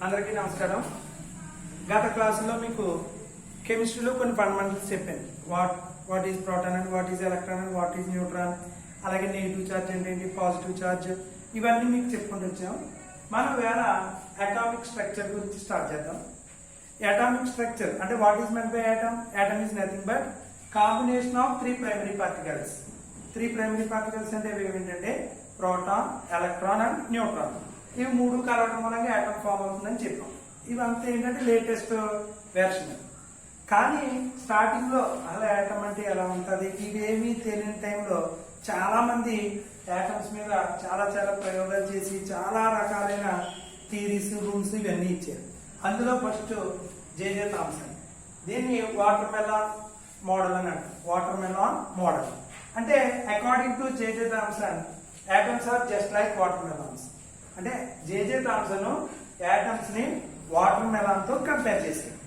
అందరికీ నమస్కారం. గత క్లాసులో మీకు కెమిస్ట్రీలో కొన్ని ఫండమెంటల్స్ చెప్పాను. What is proton and what is electron and what is neutron, అలాగే నెగిటివ్ ఛార్జ్ ఏంటి, పాజిటివ్ ఛార్జ్, ఇవన్నీ మీకు చెప్పుకుంటూ వచ్చాం. మనం వేళ అటామిక్ స్ట్రక్చర్ గురించి స్టార్ట్ చేద్దాం. అటామిక్ స్ట్రక్చర్ అంటే what is meant by atom? Atom is nothing but combination of three primary particles. Three primary particles అంటే ఏంటంటే ప్రోటాన్, ఎలక్ట్రాన్ అండ్ న్యూట్రాన్. ఇవి మూడు కలవడం వల్ల ఆటమ్ ఫామ్ అవుతుందని చెప్పాం. ఇవంతా ఏంటంటే లేటెస్ట్ వెర్షన్. కానీ స్టార్టింగ్ లో అసలు ఆటమ్ అంటే ఎలా ఉంటుంది ఇవేమీ తెలియని టైంలో చాలా మంది ఆటమ్స్ మీద చాలా చాలా ప్రయోగాలు చేసి చాలా రకాలైన థియరీస్, రూల్స్ ఇవన్నీ ఇచ్చారు. అందులో ఫస్ట్ జేజే థామ్సన్. దీన్ని వాటర్ మెలాన్ మోడల్ అని అంటారు. వాటర్ మెలాన్ మోడల్ అంటే according to J J Thomson atoms are just like water melons. అంటే జేజే థామ్సన్ ఆటమ్స్ ని వాటర్ మెలాన్ తో కంపేర్ చేశారు.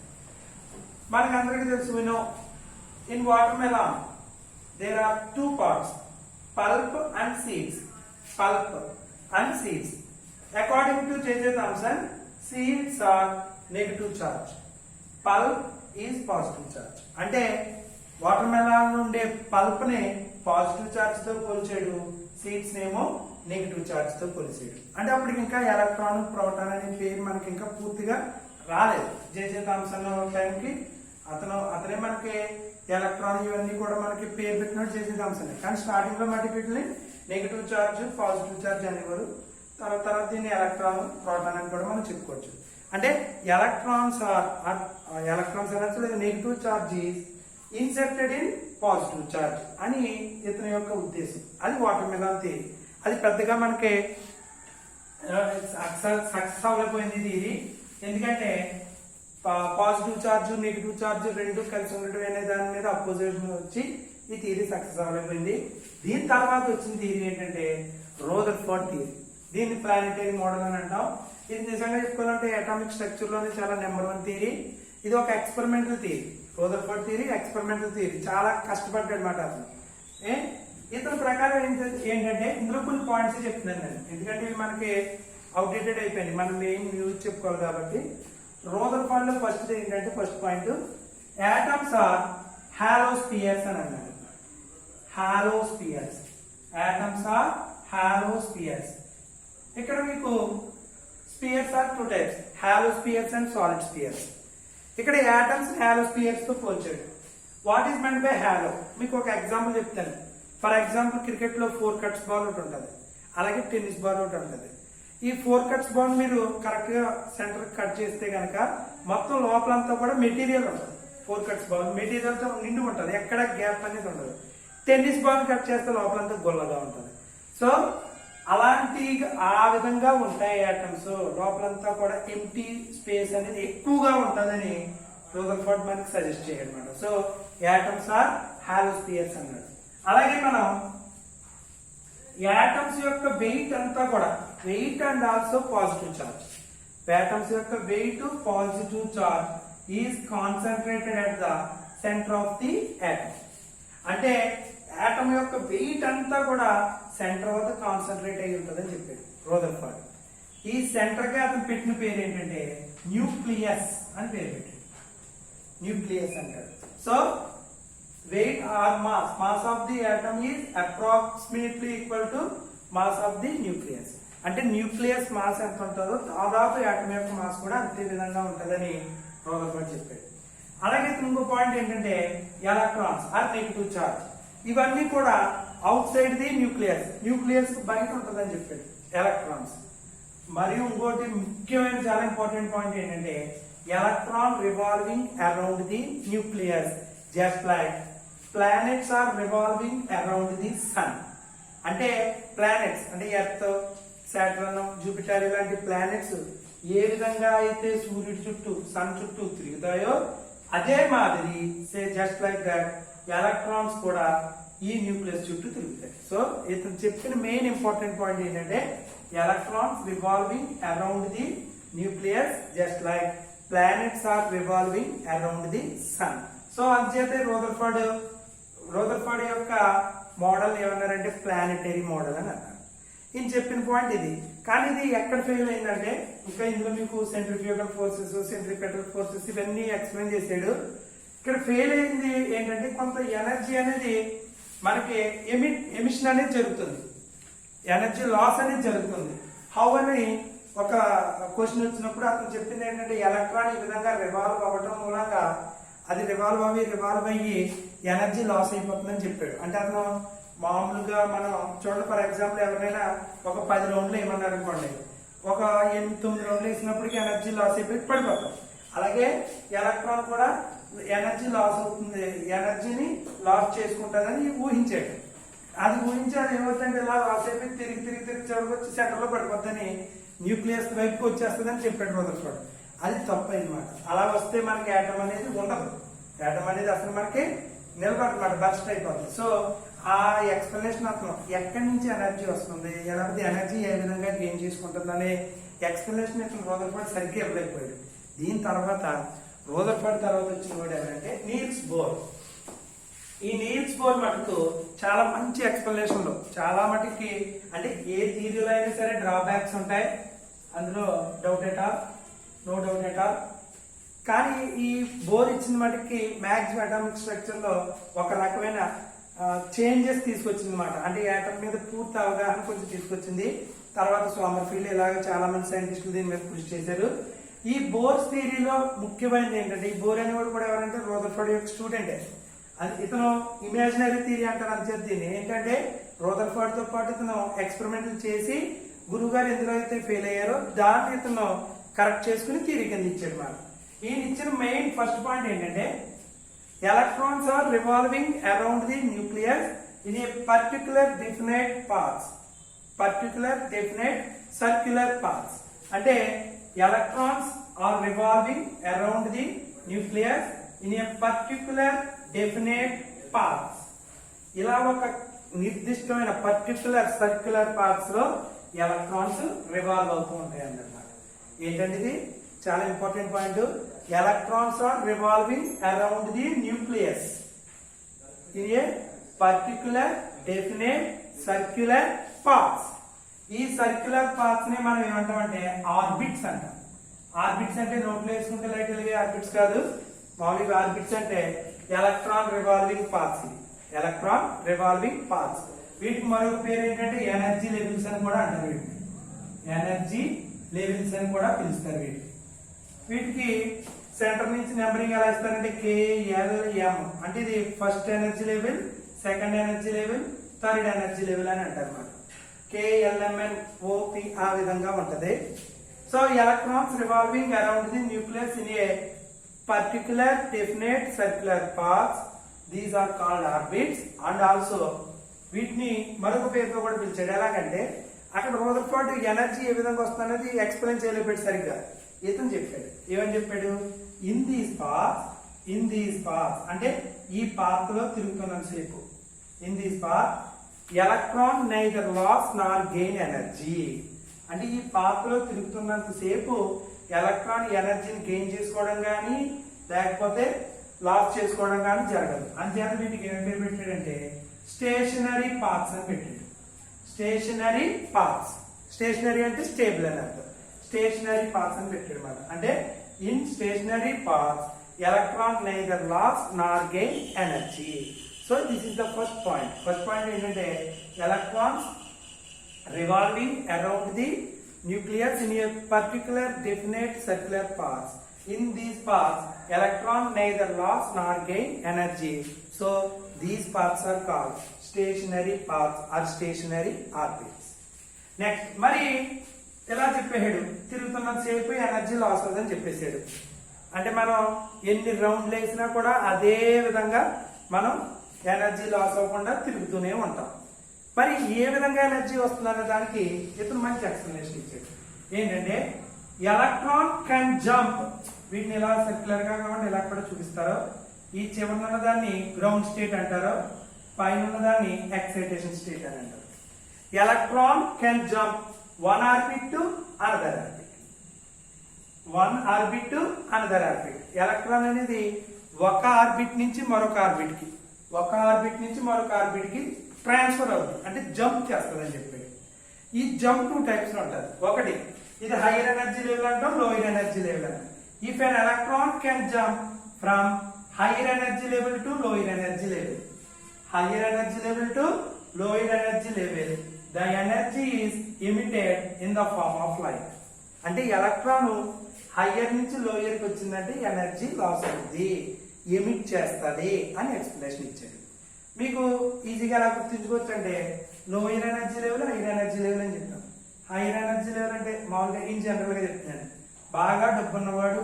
మనకి అందరికీ తెలుసు, we know in water melon there are two parts, pulp and seeds. Pulp and seeds. According to J J Thomson seeds are negative charge, pulp is positive charge. అంటే water melon ఉండే pulp ని positive charge తో పోల్చాడు, seeds నేమో negative charge తో పోల్చాడు. అంటే అప్పటికి ఇంకా ఎలక్ట్రాన్, ప్రోటాన్ అనే పేరు మనకి ఇంకా పూర్తిగా రాలేదు. జేజే థామ్సన్ టైంకి అతనే మనకి ఎలక్ట్రాన్ ఇవన్నీ కూడా మనకి పేరు పెట్టినట్టు జేజే థామ్సన్. కానీ స్టార్టింగ్ లో మట్టి వీటిని నెగిటివ్ చార్జ్, పాజిటివ్ చార్జ్ అనేవారు. తర్వాత దీన్ని ఎలక్ట్రాన్, ప్రోటాన్ అని కూడా మనం చెప్పుకోవచ్చు. అంటే ఎలక్ట్రాన్స్ అనొచ్చు negative charge incepted in positive charge అని ఇతని యొక్క ఉద్దేశం. అది వాటర్ మెలాన్ థియరీ. అది పెద్దగా మనకి సక్సెస్ అవ్వలేకపోయింది ఇది. ఎందుకంటే పాజిటివ్ చార్జ్, నెగిటివ్ చార్జ్ రెండు కలిసి ఉండడం అనే దాని మీద అపోజిషన్ వచ్చి ఈ థియరీ సక్సెస్ అవ్వలేకపోయింది. దీని తర్వాత వచ్చిన థియరీ ఏంటంటే రదర్ఫోర్డ్ థియరీ. దీన్ని ప్లానెటరీ మోడల్ అని అంటాం. ఇది నిజంగా చెప్పుకోవాలంటే అటామిక్ స్ట్రక్చర్ లోనే చాలా నెంబర్ 1 థియరీ. ఇది ఒక experimental theory. Rutherford theory experimental theory. చాలా కష్టపడ్డాడు అన్నమాట అతను. ఇతని ప్రకారం ఏంటంటే ఇందులో కొన్ని పాయింట్స్ చెప్తున్నాను నేను, ఎందుకంటే ఇవి మనకి అవుట్డేటెడ్ అయిపోయింది. మనం ఏం యూజ్ చెప్పుకోవాలి కాబట్టి. రదర్ఫోర్డ్ లో ఫస్ట్ ఏంటంటే first point atoms are hollow spheres అని అన్నాడు. Hollow spheres. Atoms are hollow spheres. ఇక్కడ మీకు spheres are two types, hollow spheres and solid spheres. ఇక్కడ ఆటమ్స్ హాలో స్పియర్స్ తో పోల్చాడు. What is meant by hollow? మీకు ఒక ఎగ్జాంపుల్ చెప్తాను. ఫర్ ఎగ్జాంపుల్ క్రికెట్ లో 4 కట్స్ బాల్ ఒకటి ఉంటుంది, అలాగే టెన్నిస్ బాల్ ఒకటి ఉంటుంది. ఈ 4 కట్స్ బాల్ మీరు కరెక్ట్ గా సెంటర్ కట్ చేస్తే గనక మొత్తం లోపలంతా కూడా మెటీరియల్ ఉంటుంది. 4 కట్స్ బాల్ మెటీరియల్ తో నిండి ఉంటుంది, ఎక్కడ గ్యాప్ అనేది ఉండదు. టెన్నిస్ బాల్ కట్ చేస్తే లోపలంతా గొల్లగా ఉంటుంది. సో అలాంటి ఆ విధంగా ఉంటాయి ఆటమ్స్. లోపలంతా కూడా ఎంటీ స్పేస్ అనేది ఎక్కువగా ఉంటుందని రదర్ఫోర్డ్ మనకి సజెస్ట్ చేయడమాట. So atoms are hollow spheres అన్నాడు. అలాగే మనం ఆటమ్స్ యొక్క వెయిట్ అంతా కూడా weight and also positive charge. Atoms యొక్క weight, positive charge is concentrated at the centre of the atom. అంటే ఆటమ్ యొక్క వెయిట్ అంతా కూడా సెంటర్ వద్ద కాన్సన్ట్రేట్ అయి ఉంటుందని చెప్పాడు రదర్ఫోర్డ్. ఈ సెంటర్ కి అతను పెట్టిన పేరు ఏంటంటే న్యూక్లియస్ అని పేరు పెట్టాడు. న్యూక్లియస్ అంటాడు. So weight or mass of the atom is approximately equal to mass of the nucleus. అంటే న్యూక్లియస్ మాస్ ఎంత ఉంటుందో దాదాపు ఆటమ్ యొక్క మాస్ కూడా అంతే విధంగా ఉంటుందని రదర్ఫోర్డ్ చెప్పాడు. అలాగే ఇంకో పాయింట్ ఏంటంటే ఎలక్ట్రాన్స్ ఆర్ నెగిటివ్ చార్జ్. ఇవన్నీ కూడా out side the nucleus, nucleus బయట ఉంటుందని చెప్పాడు ఎలక్ట్రాన్స్. మరియు ఇంకోటి ముఖ్యమైన చాలా ఇంపార్టెంట్ పాయింట్ ఏంటంటే electron revolving around the nucleus just like planets are revolving around the sun. అంటే ప్లానెట్స్ అంటే ఎర్త్, సాటర్న్, జూపిటర్ ఇలాంటి ప్లానెట్స్ ఏ విధంగా అయితే సూర్యుడి చుట్టూ, సన్ చుట్టూ తిరుగుతాయో అదే మాదిరి జస్ట్ లైక్ దట్ ఎలక్ట్రాన్స్ కూడా ఈ న్యూక్లియస్ చుట్టూ తిరుగుతాయి. సో ఇతను చెప్పిన మెయిన్ ఇంపార్టెంట్ పాయింట్ ఏంటంటే electrons revolving around the nucleus just like planets are revolving around the sun. So అంచేతే రదర్ఫోర్డ్ యొక్క మోడల్ ఏమన్నారంటే ప్లానెటరీ మోడల్ అని అన్నారు. ఈయన చెప్పిన పాయింట్ ఇది. కానీ ఇది ఎక్కడ ఫెయిల్ అయిందంటే, ఇంకా ఇందులో మీకు సెంట్రిఫ్యూగల్ ఫోర్సెస్, సెంట్రిపెటల్ ఫోర్సెస్ ఇవన్నీ ఎక్స్ప్లెయిన్ చేశాడు. ఇక్కడ ఫెయిల్ అయింది ఏంటంటే కొంత ఎనర్జీ అనేది మనకి ఎమిషన్ అనేది జరుగుతుంది, ఎనర్జీ లాస్ అనేది జరుగుతుంది. హౌ అని ఒక క్వశ్చన్ వచ్చినప్పుడు అతను చెప్పింది ఏంటంటే ఎలక్ట్రాన్ ఈ విధంగా రివాల్వ్ అవ్వడం మూలంగా అది రివాల్వ్ అయ్యి ఎనర్జీ లాస్ అయిపోతుందని చెప్పాడు. అంటే అతను మామూలుగా మనం చూడండి, ఫర్ ఎగ్జాంపుల్ ఎవరైనా ఒక 10 రౌండ్లు ఏమన్నారు అనుకోండి, ఒక 8-9 రౌండ్లు వేసినప్పటికీ ఎనర్జీ లాస్ అయిపోయి పడిపోతాం. అలాగే ఎలక్ట్రాన్ కూడా ఎనర్జీ లాస్ అవుతుంది, ఎనర్జీని లాస్ చేసుకుంటుందని ఊహించాడు. అది ఊహించి అది ఏమవుతుందంటే ఇలా లాస్ అయిపోయి తిరిగి చివరికి వచ్చి సెంటర్ లో పడిపోద్దని, న్యూక్లియస్ వైపుకి వచ్చేస్తుందని చెప్పాడు రదర్ఫోర్డ్. అది తప్పు అన్నమాట. అలా వస్తే మనకి యాటమ్ అనేది ఉండదు, యాటమ్ అనేది అసలు మనకి నిలబడమాట, బర్స్ట్ అయిపోతుంది. సో ఆ ఎక్స్ప్లెనేషన్ అతను ఎక్కడి నుంచి ఎనర్జీ వస్తుంది, లేకపోతే ఎనర్జీ ఏ విధంగా గెయిన్ చేసుకుంటుంది అనే ఎక్స్ప్లెనేషన్ ఇతను రదర్ఫోర్డ్ సరిగ్గా ఇవ్వలేకపోయాడు. దీని తర్వాత రదర్ఫోర్డ్ తర్వాత వచ్చిన వాడు ఎవరంటే నీల్స్ బోర్. ఈ నీల్స్ బోర్ మటుకు చాలా మంచి ఎక్స్ప్లెనేషన్లు, చాలా మటుకి అంటే ఏ థియరీలో అయినా సరే డ్రాబ్యాక్స్ ఉంటాయి, అందులో doubt at all, no doubt at all. కానీ ఈ బోర్ ఇచ్చిన మటుకి మ్యాక్సిమం అటామిక్ స్ట్రక్చర్ లో ఒక రకమైన చేంజెస్ తీసుకొచ్చింది అనమాట. అంటే యాటమ్ మీద పూర్తి అవగాహన కొంచెం తీసుకొచ్చింది. తర్వాత సోమర్ఫీల్డ్ ఇలాగ చాలా మంది సైంటిస్టులు దీని మీద కృషి చేశారు. ఈ బోర్స్ థియరీలో ముఖ్యమైనది ఏంటంటే, ఈ బోర్ అనేవాడు కూడా ఎవరంటే రదర్ఫోర్డ్ యొక్క స్టూడెంటే. ఇతను ఇమాజినరీ థియరీ అంటారు అని చెప్పి దీన్ని ఏంటంటే రదర్ఫోర్డ్ తో పాటు ఇతను ఎక్స్పెరిమెంట్లు చేసి గురువు గారు ఎందులో అయితే ఫెయిల్ అయ్యారో దాన్ని ఇతను కరెక్ట్ చేసుకుని థియరీ కింద ఇచ్చాడు. మనం ఈయన ఇచ్చిన మెయిన్ ఫస్ట్ పాయింట్ ఏంటంటే electrons are revolving around the nucleus in a particular definite paths, particular definite circular paths. అంటే electrons are revolving around the nucleus in a particular definite paths. ఇలా ఒక నిర్దిష్టమైన పర్టికులర్ సర్క్యులర్ పాత్స్ లో electrons revolve అవుతూ ఉంటాయి అన్నమాట. ఏంటంటే ఇది చాలా important point. Electrons are revolving around the nucleus in a particular definite circular paths. ఈ సర్క్యులర్ పాత్స్ ని మనం ఏమంటామంటే ఆర్బిట్స్ అంటాం. ఆర్బిట్స్ అంటే నోట్లో వేసుకుంటే లైట్ వెలిగే ఆర్బిట్స్ కాదు, మామూలుగా ఆర్బిట్స్ అంటే electron revolving paths. Electron revolving paths. వీటికి మరొక పేరు ఏంటంటే ఎనర్జీ లెవెల్స్ అని కూడా అంటారు. వీటిని ఎనర్జీ లెవెల్స్ అని కూడా పిలుస్తారు. వీటికి సెంటర్ నుంచి నెంబరింగ్ ఎలా ఇస్తారంటే KLM. అంటే ఇది first energy level, second energy level, third energy level అని అంటారు అన్నమాట. KLMNOP ఆ విధంగా ఉంటది. So electrons revolving around the nucleus in a particular definite circular paths, these are called orbits. And also వీటిని మరొక పేరుతో కూడా పిలిచాడు. ఎలాగంటే అక్కడ రదర్ఫోర్డ్ ఎనర్జీ ఏ విధంగా వస్తుంది అనేది ఎక్స్ప్లెయిన్ చేయలేపాడు సరిగ్గా. ఇతను చెప్పాడు, ఏమని చెప్పాడు, ఇన్ దీస్ పాత్స్ అంటే ఈ పాత్ లో తిరుగుతున్నంత సేపు, in these path electron neither loss nor gain energy. అంటే ఈ పాత్ లో తిరుగుతున్నంత సేపు ఎలక్ట్రాన్ ఎనర్జీని గెయిన్ చేసుకోవడం కానీ లేకపోతే లాస్ చేసుకోవడం కానీ జరగదు. అంతేత వీటికి ఏం పేరు పెట్టాడంటే స్టేషనరీ పాత్స్ అని పెట్టాడు. స్టేషనరీ పాత్స్, స్టేషనరీ అంటే స్టేబుల్ అని అర్థం. స్టేషనరీ పాత్స్ అని పెట్టాడు అన్నమాట. అంటే in stationary paths electron neither loss nor gain energy. So this is the first point. First point ఏంటంటే electrons revolving around the nucleus in a particular definite circular paths. In these paths, electron neither loss nor gain energy. So these paths are called stationary paths or stationary orbits. Next, మరి ఎలా చెప్పాడు, తిరుగుతున్న సేపు energy loss అవుతుందని చెప్పేసాడు. అంటే మనం ఎన్ని రౌండ్లు వేసినా కూడా అదే విధంగా మనం ఎనర్జీ లాస్ అవ్వకుండా తిరుగుతూనే ఉంటాం. మరి ఏ విధంగా ఎనర్జీ వస్తుందన్న దానికి ఇతను మంచి ఎక్స్ప్లెనేషన్ ఇచ్చాడు. ఏంటంటే ఎలక్ట్రాన్ కెన్ జంప్. వీటిని ఎలా సర్క్యులర్ గా కాకుండా ఇలా కూడా చూపిస్తారో, ఈ చివరన ఉన్న దాన్ని గ్రౌండ్ స్టేట్ అంటారు, పైన ఉన్న దాన్ని ఎక్సైటేషన్ స్టేట్ అని అంటారు. Electron can jump one orbit to another orbit, one orbit to another orbit. Electron అనేది ఒక ఆర్బిట్ నుంచి మరొక ఆర్బిట్ కి, ఒక ఆర్బిట్ నుంచి మరొక ఆర్బిట్ కి ట్రాన్స్ఫర్ అవుతుంది, అంటే జంప్ చేస్తుంది అని చెప్పాడు. ఈ జంప్ 2 టైప్స్ లో ఉంటుంది. ఒకటి ఇది హైయర్ ఎనర్జీ లెవెల్ అంటాం, లోయర్ ఎనర్జీ లెవెల్ అంటాం. If an electron can jump from higher energy level to lower energy level, higher energy level to lower energy level, the energy is emitted in the form of light. అంటే electron higher నుంచి lower కి వచ్చిందంటే energy loss అవుతుంది, emit చేస్తుంది అని explanation ఇచ్చాడు. మీకు ఈజీగా ఎలా గుర్తుంచుకోవచ్చు అంటే lower energy level, hire energy level అని చెప్తాం. హైయర్ ఎనర్జీ లెవెల్ అంటే మామూలుగా ఇన్ జనరల్ గా చెప్తున్నాను, బాగా డబ్బున్నవాడు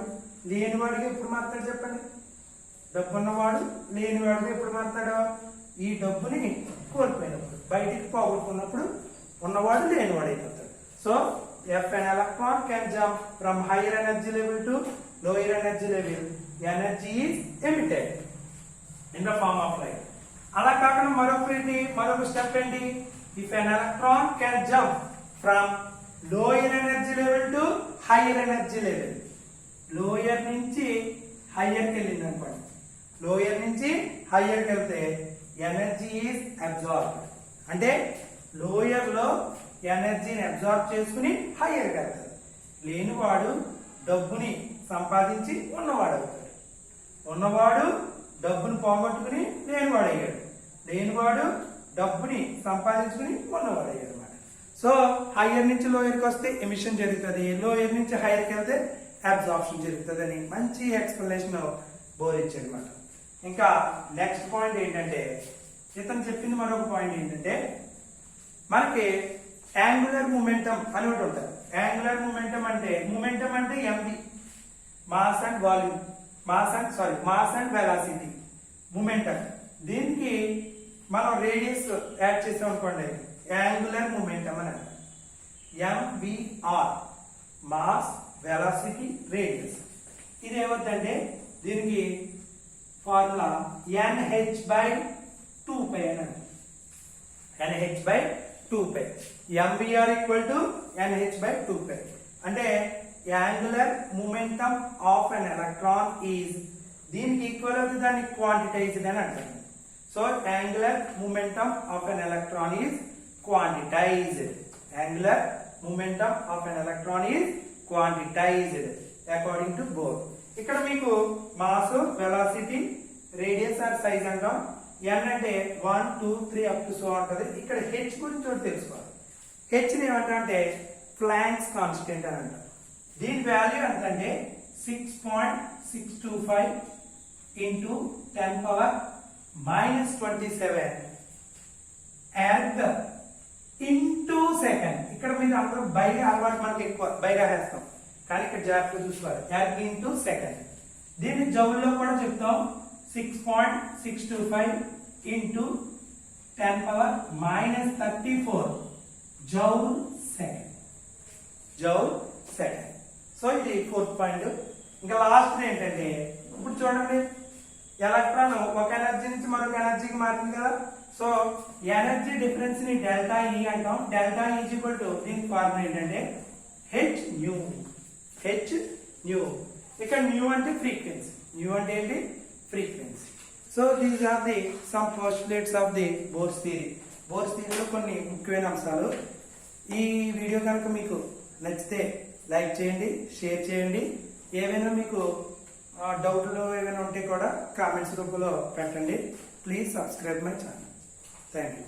లేనివాడికి ఎప్పుడు మారుతాడు చెప్పండి? డబ్బున్నవాడు లేనివాడికి ఎప్పుడు మారుతాడు? ఈ డబ్బుని కోల్పోయినప్పుడు, బయటికి పోగొట్టుకున్నప్పుడు ఉన్నవాడు లేనివాడు అయిపోతాడు. So if an electron can jump from higher energy level to lower energy level, energy is emitted in the form of light. అలా కాకుండా మరొక స్టెప్ ఏంటి? If an electron can jump from lower energy level to higher energy level, lower నుంచి హైయర్కి వెళ్ళింది అనుకోండి, lower నుంచి హైయర్కి వెళ్తే ఎనర్జీ ఈజ్ అబ్జార్బ్. అంటే లోయర్ లో ఎనర్జీని అబ్జార్బ్ చేసుకుని హైయర్కి వెళ్తాడు. లేనివాడు డబ్బుని సంపాదించి ఉన్నవాడు అవుతాడు, ఉన్నవాడు డబ్బుని పోగొట్టుకుని లేనివాడు అయ్యాడు, లేనివాడు డబ్బుని సంపాదించుకుని ఉన్నవాడు అయ్యాడు అన్నమాట. సో హైయర్ నుంచి లోయర్కి వస్తే ఎమిషన్ జరుగుతుంది, లోయర్ నుంచి హైయర్కి వెళ్తే అబ్జార్ప్షన్ జరుగుతుంది అని మంచి ఎక్స్ప్లెనేషన్ బోర్ ఇచ్చాడు అనమాట. ఇంకా నెక్స్ట్ పాయింట్ ఏంటంటే, ఇతను చెప్పింది మరొక పాయింట్ ఏంటంటే, మనకి యాంగులర్ మూమెంటం అని ఒకటి ఉంటుంది. యాంగులర్ మూమెంటం అంటే m v, mass and volume, mass and velocity momentum. దీనికి మనం రేడియస్ యాడ్ చేసాం అనుకోండి, యాంగులర్ మూమెంటం అని అంటారు. MVR, mass velocity radius. ఇది ఏమవుతుందంటే దీనికి ఫార్ములా NH/2π అని అంటారు. NH/2π, MVR equal to NH/2π. అంటే angular momentum of an electron is, దీనికి ఈక్వల్ అవుతుంది, దాన్ని క్వాంటిటైజ్డ్ అని అంటారు. So angular momentum of an electron is quantized, angular momentum of an electron is quantized according to Bohr. ఇక్కడ మీకు mass, velocity, radius or size అంటాం. n అంటే 1 2 3 up to so ఉంటుంది. ఇక్కడ h గురించి ఒకటి తెలుసుకోవాలి. h ని ఏమంటే ప్లాంక్స్ కాన్స్టెంట్ అని అంటాం. దీని వాల్యూ ఎంతంటే 6.625 ఇంటూ 10⁻⁻27 ఎర్గ్ ఇంటూ సెకండ్. ఇక్కడ మీరు అందరూ బైగా అలవాటు, మనకి ఎక్కువ బైగా వేస్తాం, కానీ ఇక్కడ జాగ్రత్తగా చూసుకోవాలి. Erg into second. దీన్ని జౌల్లో కూడా చెప్తాం. 6.625 into 10⁻⁻34 joule second, joule second. So ఇది 4th పాయింట్. ఇంకా లాస్ట్ ఏంటంటే, ఇప్పుడు చూడండి, ఎలక్ట్రాన్ ఒక ఎనర్జీ నుంచి మరొక ఎనర్జీకి మారింది కదా. సో ఎనర్జీ డిఫరెన్స్ ని డెల్టా ఈ అంటాం. డెల్టా ఈజ్ ఈక్వల్ టు, దీని ఫార్ములా ఏంటంటే హెచ్ న్యూ. ఇక్కడ న్యూ అంటే ఫ్రీక్వెన్సీ, న్యూ అంటే ఏంటి? Frequency. So these are the some postulates of the Bohr's theory. Bohr's థియరీలో కొన్ని ముఖ్యమైన అంశాలు. ఈ వీడియో కనుక మీకు నచ్చితే లైక్ చేయండి, షేర్ చేయండి. ఏవైనా మీకు డౌట్లు ఏమైనా ఉంటే కూడా కామెంట్స్ రూపంలో పెట్టండి. Please subscribe my channel. Thank you.